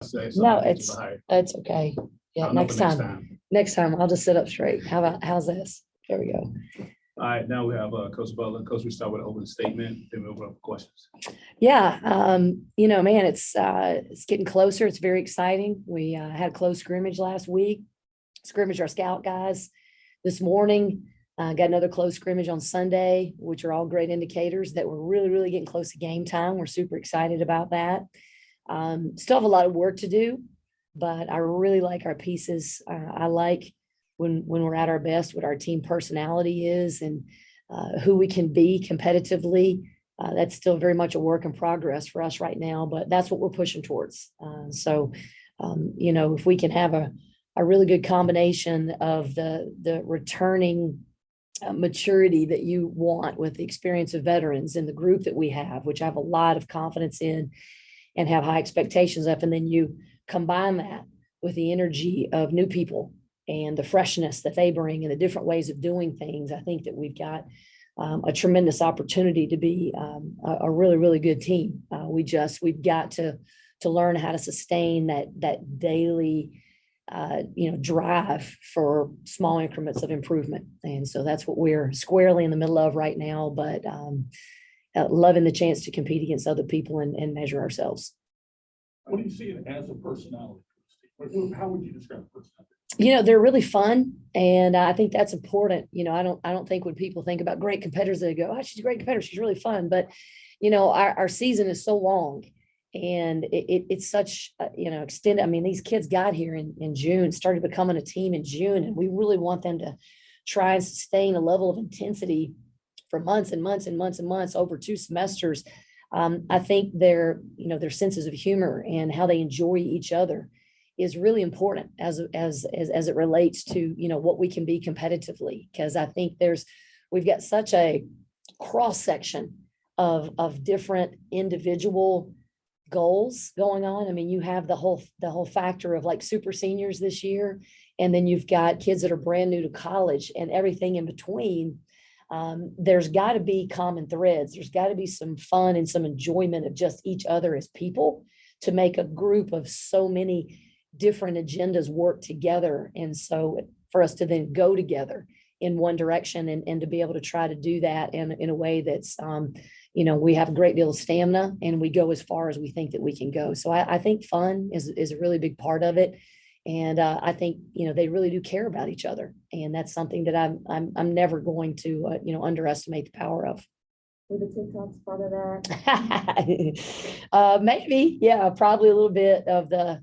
say No, something it's behind. okay. Yeah, I'll know next for time. Next time I'll just sit up straight. How's this? There we go. All right, now we have Coach Butler. Coach, we start with an opening statement, then we open up for questions. Yeah, man, it's getting closer. It's very exciting. We had a close scrimmage last week. Scrimmage our scout guys this morning. Got another close scrimmage on Sunday, which are all great indicators that we're really, really getting close to game time. We're super excited about that. Still have a lot of work to do, but I really like our pieces. I like when we're at our best, what our team personality is and who we can be competitively. That's still very much a work in progress for us right now, but that's what we're pushing towards. If we can have a really good combination of the returning maturity that you want with the experience of veterans and the group that we have, which I have a lot of confidence in and have high expectations of, and then you combine that with the energy of new people and the freshness that they bring and the different ways of doing things. I think that we've got a tremendous opportunity to be a really, really good team. We've got to learn how to sustain that daily, drive for small increments of improvement. And so that's what we're squarely in the middle of right now, but loving the chance to compete against other people and measure ourselves. What do you see it as a personality? How would you describe personality? They're really fun, and I think that's important. I don't think when people think about great competitors, they go, "Oh, she's a great competitor. She's really fun." But our season is so long, and it's such extended. I mean, these kids got here in June, started becoming a team in June, and we really want them to try and sustain a level of intensity for months and months and months and months over 2 semesters. I think their senses of humor and how they enjoy each other is really important as it relates to what we can be competitively, because I think we've got such a cross section of different individual goals going on. I mean, you have the whole factor of like super seniors this year, and then you've got kids that are brand new to college and everything in between. There's got to be common threads. There's got to be some fun and some enjoyment of just each other as people to make a group of so many different agendas work together. And so for us to then go together in one direction and to be able to try to do that in a way that's, we have a great deal of stamina and we go as far as we think that we can go. So I think fun is a really big part of it. And I think, they really do care about each other. And that's something that I'm never going to, underestimate the power of. Were the TikToks part of that? Maybe, yeah, probably a little bit of the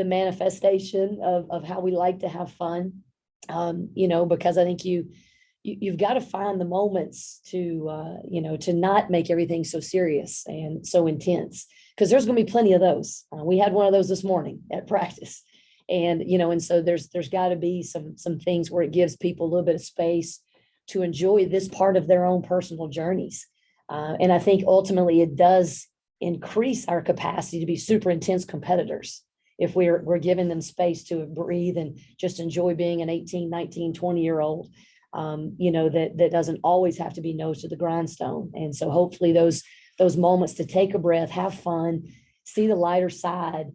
manifestation of how we like to have fun, because I think you've got to find the moments to not make everything so serious and so intense, because there's going to be plenty of those. We had one of those this morning at practice. And so there's got to be some things where it gives people a little bit of space to enjoy this part of their own personal journeys. And I think ultimately it does increase our capacity to be super intense competitors if we're giving them space to breathe and just enjoy being an 18, 19, 20-year-old, that doesn't always have to be nose to the grindstone. And so hopefully those moments to take a breath, have fun, see the lighter side,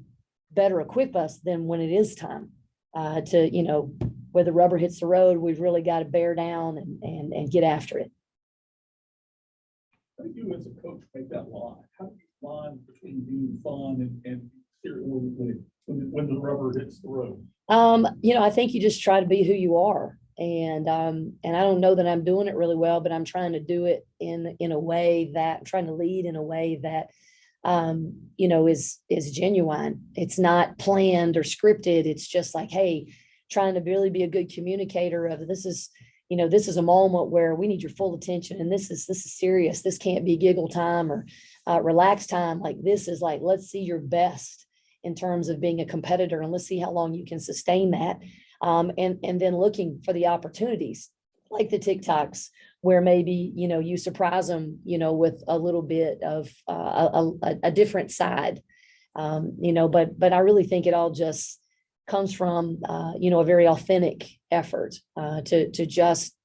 better equip us than when it is time to, where the rubber hits the road, we've really got to bear down and get after it. How do you as a coach make that line? How do you line between being fun and serious when the rubber hits the road? I think you just try to be who you are. And I don't know that I'm doing it really well, but I'm trying to do it in a way that I'm trying to lead in a way that is genuine. It's not planned or scripted. It's just like, hey, trying to really be a good communicator of this is a moment where we need your full attention. And this is serious. This can't be giggle time or relax time. Like this is like, let's see your best in terms of being a competitor and let's see how long you can sustain that. And then looking for the opportunities like the TikToks where maybe, you surprise them, with a little bit of a different side, but I really think it all just comes from, a very authentic effort to just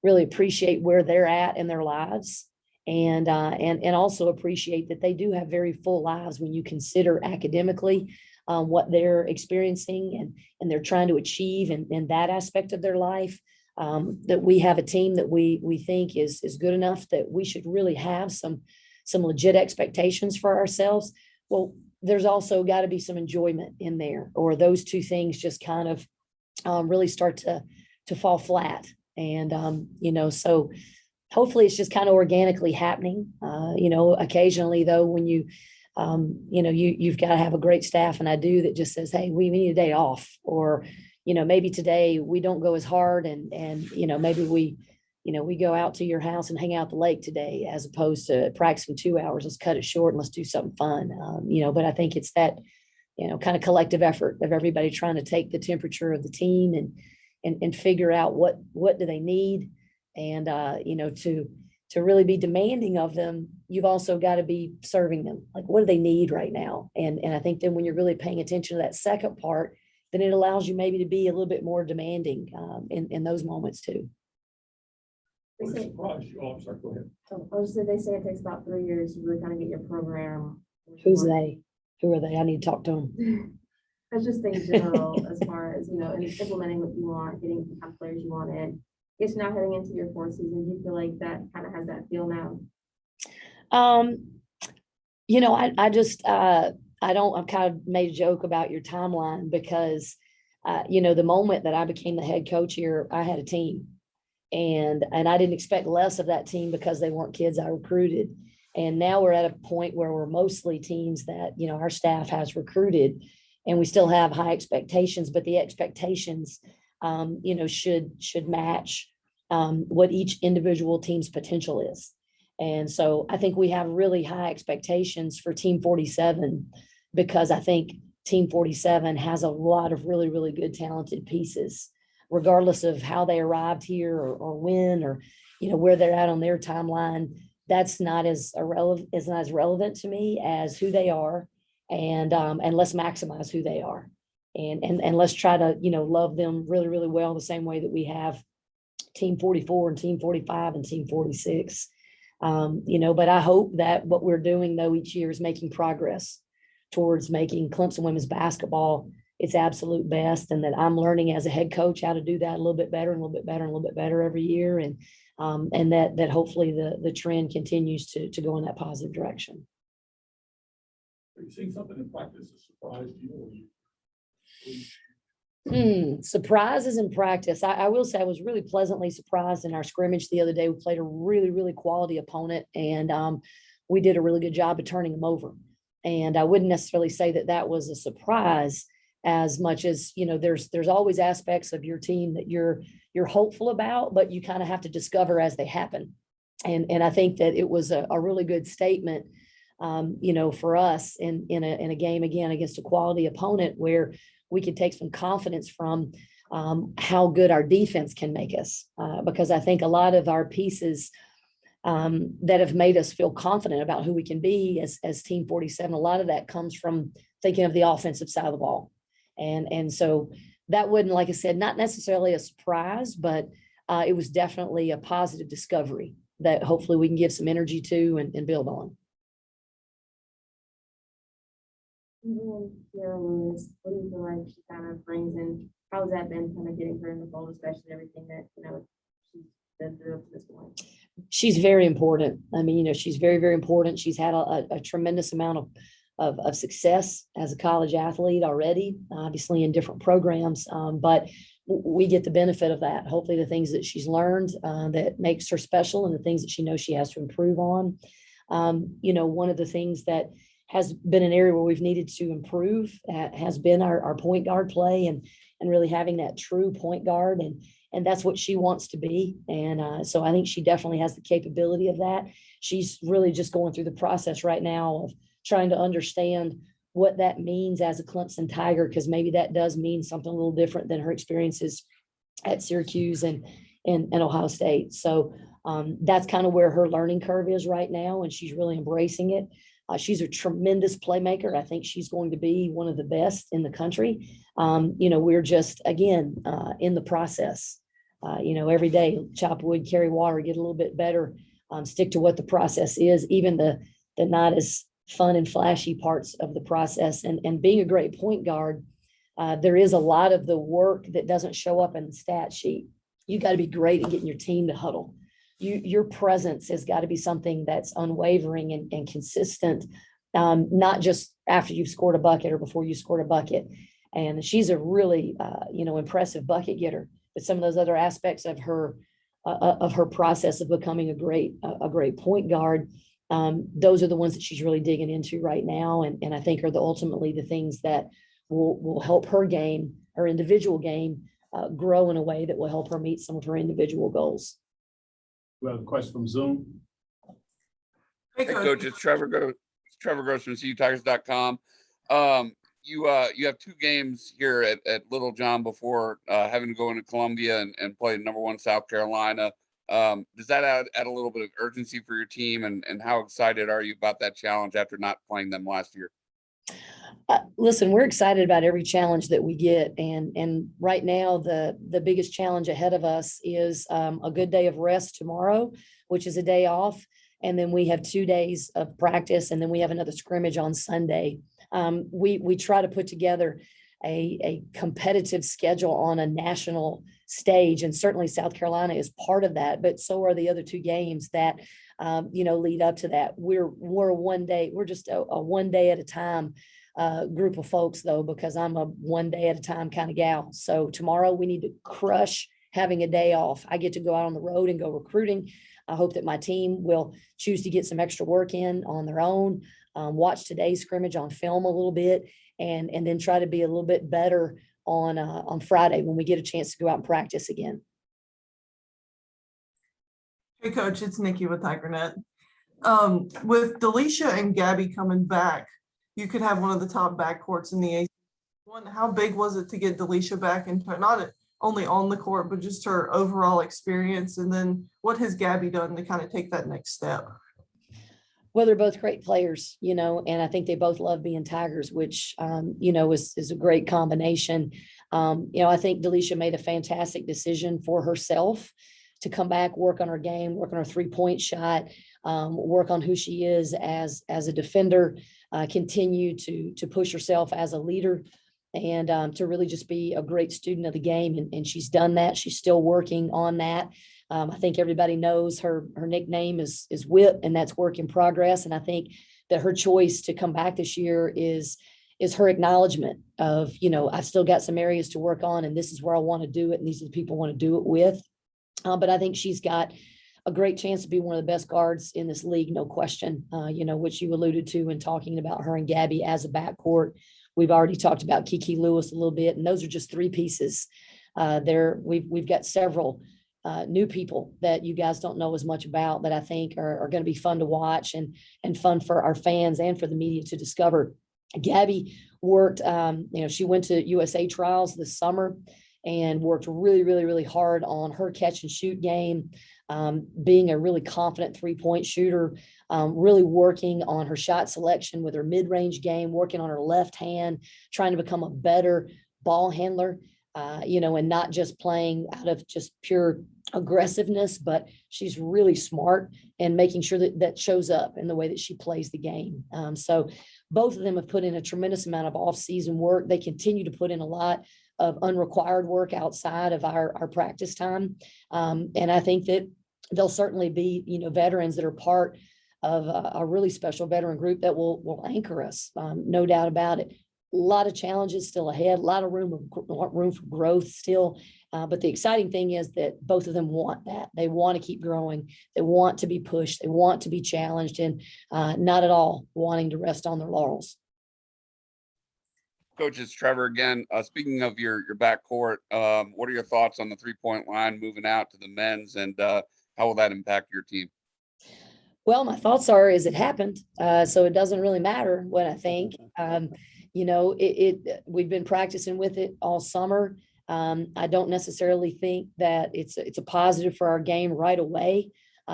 really appreciate where they're at in their lives and also appreciate that they do have very full lives when you consider academically, what they're experiencing and they're trying to achieve in that aspect of their life. That we have a team that we think is good enough that we should really have some legit expectations for ourselves. Well, there's also got to be some enjoyment in there, or those two things just kind of really start to fall flat. And so hopefully it's just kind of organically happening. Occasionally though, when you've got to have a great staff, and I do, that just says, hey, we need a day off, or maybe today we don't go as hard, and maybe we go out to your house and hang out the lake today, as opposed to practicing 2 hours. Let's cut it short and let's do something fun. But I think it's that, kind of collective effort of everybody trying to take the temperature of the team and figure out what do they need. And, to really be demanding of them, you've also got to be serving them. Like, what do they need right now? And I think then when you're really paying attention to that second part, then it allows you maybe to be a little bit more demanding in those moments too. What surprised you? Oh, I'm sorry, go ahead. So I was just, they say it takes about 3 years to really kind of get your program. Who's they? Who are they? I need to talk to them. That's just in general, as far as, and implementing what you want, getting the kind of players you want in. It's now heading into your fourth season. Do you feel like that kind of has that feel now? I've kind of made a joke about your timeline because, the moment that I became the head coach here, I had a team, and I didn't expect less of that team because they weren't kids I recruited. And now we're at a point where we're mostly teams that, our staff has recruited, and we still have high expectations, but the expectations, should match what each individual team's potential is. And so I think we have really high expectations for Team 47, because I think Team 47 has a lot of really, really good, talented pieces, regardless of how they arrived here or when, or, where they're at on their timeline. That's not as relevant to me as who they are. And let's maximize who they are. And let's try to, love them really, really well, the same way that we have Team 44 and Team 45 and Team 46. But I hope that what we're doing though each year is making progress towards making Clemson women's basketball its absolute best, and that I'm learning as a head coach how to do that a little bit better and a little bit better and a little bit better every year. And that hopefully the trend continues to go in that positive direction. Are you seeing something in practice that surprised you? Or you Surprises in practice. I will say I was really pleasantly surprised in our scrimmage the other day. We played a really, really quality opponent, and we did a really good job of turning them over. And I wouldn't necessarily say that was a surprise, as much as, there's always aspects of your team that you're hopeful about, but you kind of have to discover as they happen. And I think that it was a really good statement, for us in a game, again, against a quality opponent, where we could take some confidence from how good our defense can make us. Because I think a lot of our pieces that have made us feel confident about who we can be as Team 47, a lot of that comes from thinking of the offensive side of the ball. And so that wouldn't, like I said, not necessarily a surprise, but it was definitely a positive discovery that hopefully we can give some energy to and build on. Keira Lewis, what do you feel like she kind of brings in? How has that been, kind of getting her in the fold, especially everything that, she's been through up to this point? She's very important. I mean, she's very, very important. She's had a tremendous amount of success as a college athlete already, obviously in different programs, but we get the benefit of that. Hopefully the things that she's learned that makes her special, and the things that she knows she has to improve on. One of the things that has been an area where we've needed to improve has been our point guard play, and really having that true point guard. And that's what she wants to be. And so I think she definitely has the capability of that. She's really just going through the process right now of trying to understand what that means as a Clemson Tiger, because maybe that does mean something a little different than her experiences at Syracuse and Ohio State. So that's kind of where her learning curve is right now, and she's really embracing it. She's a tremendous playmaker. I think she's going to be one of the best in the country. We're just, again, in the process. Every day, chop wood, carry water, get a little bit better, stick to what the process is. Even the not as fun and flashy parts of the process. And being a great point guard, there is a lot of the work that doesn't show up in the stat sheet. You got to be great at getting your team to huddle. Your presence has got to be something that's unwavering and consistent, not just after you've scored a bucket or before you scored a bucket. And she's a really, impressive bucket getter. But some of those other aspects of her process of becoming a great point guard, those are the ones that she's really digging into right now, and I think are ultimately the things that will help her game, her individual game, grow in a way that will help her meet some of her individual goals. We have a question from Zoom. Hey, Coach, it's Trevor Gross from CUTigers.com. You have 2 games here at Little John before having to go into Columbia and play #1 South Carolina. Does that add a little bit of urgency for your team, and how excited are you about that challenge after not playing them last year? Listen, we're excited about every challenge that we get. And right now, the biggest challenge ahead of us is a good day of rest tomorrow, which is a day off. And then we have 2 days of practice, and then we have another scrimmage on Sunday. We try to put together a competitive schedule on a national stage, and certainly South Carolina is part of that, but so are the other 2 games that lead up to that. We're just a one day at a time group of folks, though, because I'm a one day at a time kind of gal. So tomorrow we need to crush having a day off. I get to go out on the road and go recruiting. I hope that my team will choose to get some extra work in on their own, watch today's scrimmage on film a little bit, and then try to be a little bit better on Friday when we get a chance to go out and practice again. Hey, Coach, it's Nikki with TigerNet. With Delicia and Gabby coming back, you could have one of the top backcourts in the ACC. How big was it to get Delicia back into not only on the court, but just her overall experience? And then what has Gabby done to kind of take that next step? Well, they're both great players, and I think they both love being Tigers, which, is a great combination. I think Delicia made a fantastic decision for herself to come back, work on her game, work on her 3-point shot, work on who she is as a defender, continue to push herself as a leader, and to really just be a great student of the game. And she's done that. She's still working on that. I think everybody knows her nickname is Whip, and that's work in progress. And I think that her choice to come back this year is her acknowledgement of, I've still got some areas to work on, and this is where I want to do it, and these are the people I want to do it with. But I think she's got a great chance to be one of the best guards in this league, no question, which you alluded to in talking about her and Gabby as a backcourt. We've already talked about Keira Lewis a little bit, and those are just 3 pieces. We've got several new people that you guys don't know as much about that I think are going to be fun to watch and fun for our fans and for the media to discover. Gabby worked, she went to USA trials this summer and worked really, really, really hard on her catch and shoot game, being a really confident 3-point shooter, really working on her shot selection with her mid-range game, working on her left hand, trying to become a better ball handler, and not just playing out of just pure aggressiveness, but she's really smart and making sure that shows up in the way that she plays the game. So both of them have put in a tremendous amount of off-season work. They continue to put in a lot of unrequired work outside of our practice time. And I think that they'll certainly be, veterans that are part of a really special veteran group that will anchor us. No doubt about it. A lot of challenges still ahead, a lot of room for growth still. But the exciting thing is that both of them want that. They want to keep growing. They want to be pushed. They want to be challenged, and not at all wanting to rest on their laurels. Coach, it's Trevor again. Speaking of your backcourt, what are your thoughts on the 3-point line moving out to the men's, and how will that impact your team? Well, my thoughts is it happened. So it doesn't really matter what I think. We've been practicing with it all summer. I don't necessarily think that it's a positive for our game right away.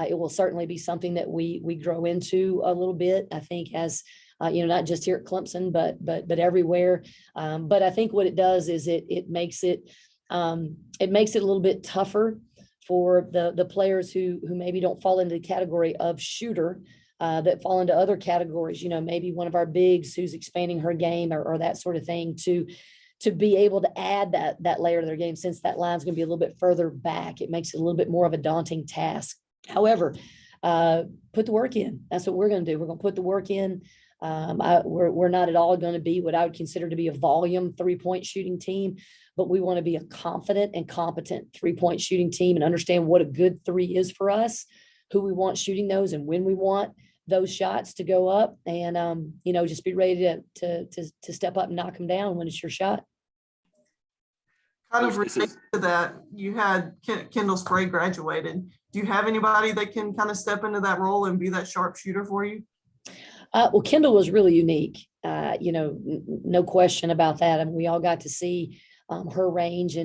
It will certainly be something that we grow into a little bit, I think, as not just here at Clemson, but everywhere. But I think what it does is it makes it a little bit tougher for the players who maybe don't fall into the category of shooter, that fall into other categories, maybe one of our bigs who's expanding her game or that sort of thing to be able to add that layer to their game, since that line's going to be a little bit further back. It makes it a little bit more of a daunting task. However, put the work in. That's what we're going to do. We're going to put the work in. We're not at all going to be what I would consider to be a volume 3-point shooting team, but we want to be a confident and competent 3-point shooting team and understand what a good 3 is for us, who we want shooting those, and when we want those shots to go up, and just be ready to step up and knock them down when it's your shot. Kind of Coach, this related to that, you had Kendall Spray graduated. Do you have anybody that can kind of step into that role and be that sharpshooter for you? Well, Kendall was really unique, no question about that. I mean, we all got to see her range,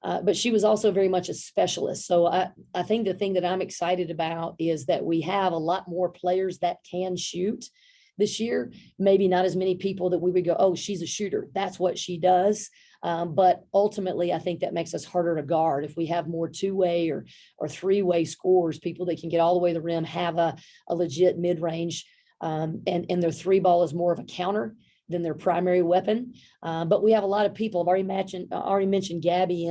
but she was also very much a specialist. So I think the thing that I'm excited about is that we have a lot more players that can shoot this year. Maybe not as many people that we would go, oh, she's a shooter, that's what she does. But ultimately, I think that makes us harder to guard. If we have more 2-way or 3-way scores, people that can get all the way to the rim, have a legit mid-range, and their 3 ball is more of a counter than their primary weapon. But we have a lot of people. I've already mentioned Gabby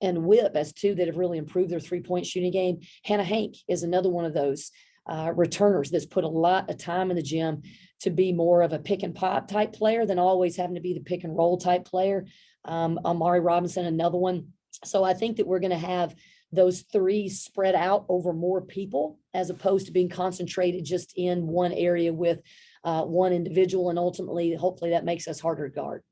and Whip as 2 that have really improved their 3-point shooting game. Hannah Hank is another one of those returners that's put a lot of time in the gym to be more of a pick and pop type player than always having to be the pick and roll type player. Amari Robinson, another one. So I think that we're going to have those 3 spread out over more people, as opposed to being concentrated just in one area with one individual. And ultimately, hopefully that makes us harder to guard.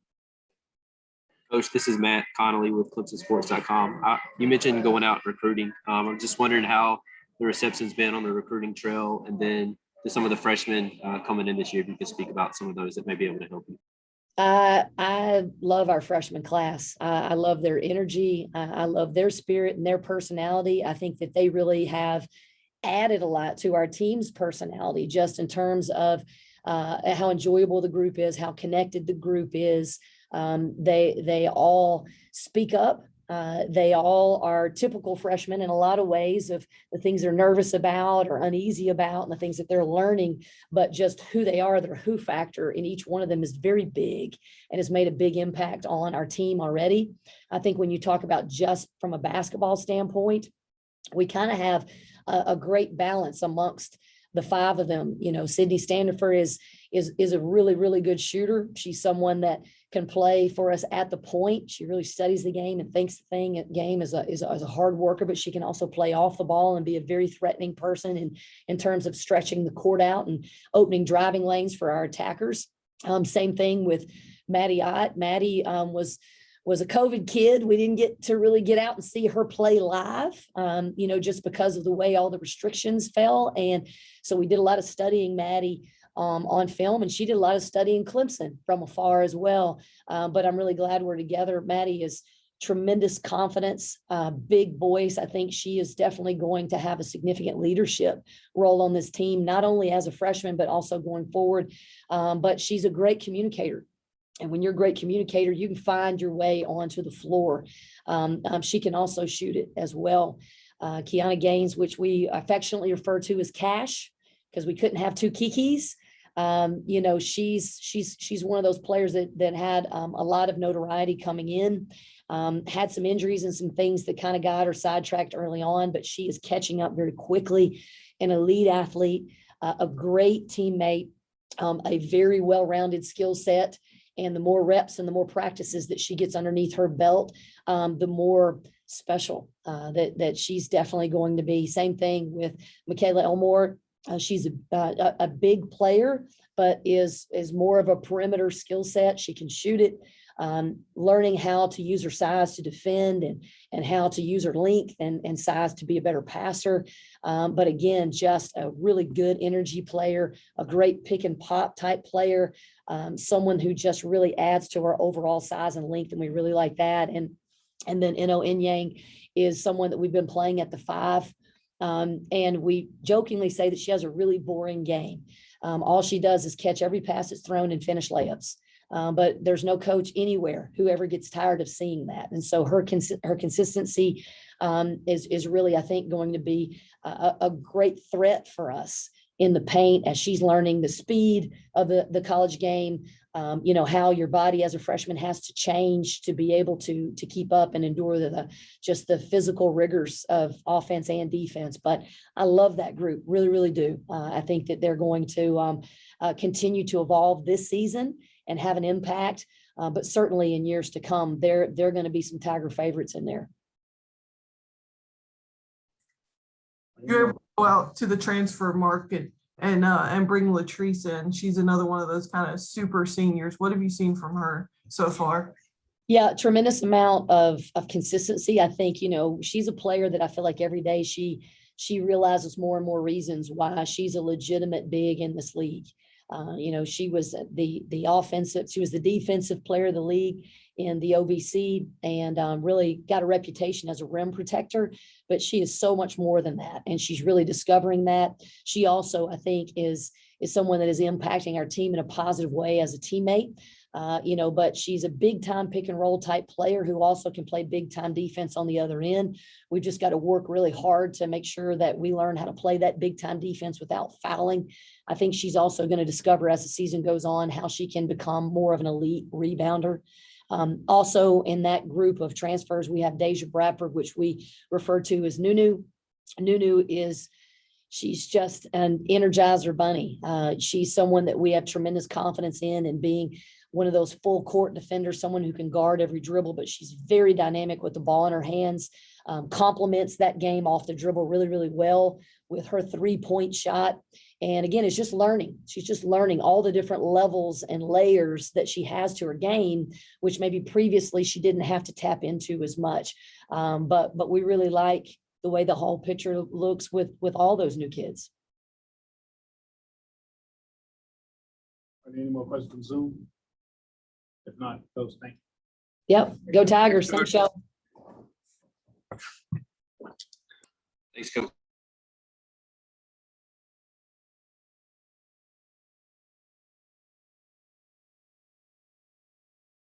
Coach, this is Matt Connolly with ClemsonSports.com. You mentioned going out recruiting. I'm just wondering how the reception's been on the recruiting trail, and then to some of the freshmen coming in this year, if you could speak about some of those that may be able to help you. I love our freshman class. I love their energy. I love their spirit and their personality. I think that they really have added a lot to our team's personality, just in terms of how enjoyable the group is, how connected the group is. They all speak up. They all are typical freshmen in a lot of ways, of the things they're nervous about or uneasy about and the things that they're learning, but just who they are, their who factor in each one of them is very big and has made a big impact on our team already. I think when you talk about just from a basketball standpoint, we kind of have a great balance amongst the 5 of them. Sydney Standifer is a really, really good shooter. She's someone that can play for us at the point. She really studies the game and thinks the game is a hard worker, but she can also play off the ball and be a very threatening person in terms of stretching the court out and opening driving lanes for our attackers. Same thing with Maddie Ott. Maddie was a COVID kid. We didn't get to really get out and see her play live, just because of the way all the restrictions fell. And so we did a lot of studying Maddie on film, and she did a lot of studying Clemson from afar as well. But I'm really glad we're together. Maddie is tremendous confidence, big voice. I think she is definitely going to have a significant leadership role on this team, not only as a freshman, but also going forward. But she's a great communicator. And when you're a great communicator, you can find your way onto the floor. She can also shoot it as well. Kiana Gaines, which we affectionately refer to as Cash, because we couldn't have 2 Kikis. She's one of those players that had a lot of notoriety coming in, had some injuries and some things that kind of got her sidetracked early on, but she is catching up very quickly. An elite athlete, a great teammate, a very well-rounded skill set. And the more reps and the more practices that she gets underneath her belt, the more special that she's definitely going to be. Same thing with Michaela Elmore. She's a big player, but is more of a perimeter skill set. She can shoot it, learning how to use her size to defend and how to use her length and size to be a better passer. But again, just a really good energy player, a great pick and pop type player, someone who just really adds to our overall size and length. And we really like that. And then Eno Inyang is someone that we've been playing at the 5. And we jokingly say that she has a really boring game. All she does is catch every pass that's thrown and finish layups. But there's no coach anywhere who ever gets tired of seeing that. And so her consistency is really, I think, going to be a great threat for us in the paint as she's learning the speed of the college game. You know, how your body as a freshman has to change to be able to keep up and endure just the physical rigors of offense and defense. But I love that group, really, really do. I think that they're going to continue to evolve this season and have an impact. But certainly in years to come, they're going to be some Tiger favorites in there. You're able to go out to the transfer market and bring LaTrese in. She's another one of those kind of super seniors. What have you seen from her so far? Yeah, tremendous amount of consistency. I think, you know, she's a player that I feel like every day she realizes more and more reasons why she's a legitimate big in this league. You know, she was the offensive, she was the defensive player of the league in the OVC, and really got a reputation as a rim protector, but she is so much more than that. And she's really discovering that. She also, I think, is someone that is impacting our team in a positive way as a teammate. You know, but she's a big time pick and roll type player who also can play big time defense on the other end. We've just got to work really hard to make sure that we learn how to play that big time defense without fouling. I think she's also going to discover as the season goes on how she can become more of an elite rebounder. Also in that group of transfers, we have Deja Bradford, which we refer to as Nunu. Nunu she's just an energizer bunny. She's someone that we have tremendous confidence in being one of those full court defenders, someone who can guard every dribble, but she's very dynamic with the ball in her hands, complements that game off the dribble really, really well with her 3-point shot. And again, it's just learning. She's just learning all the different levels and layers that she has to her game, which maybe previously she didn't have to tap into as much. But we really like the way the whole picture looks with all those new kids. Are there any more questions from Zoom? If not, Coach, thank you. Yep. Go Tigers. Thanks, y'all. Thanks, Coach.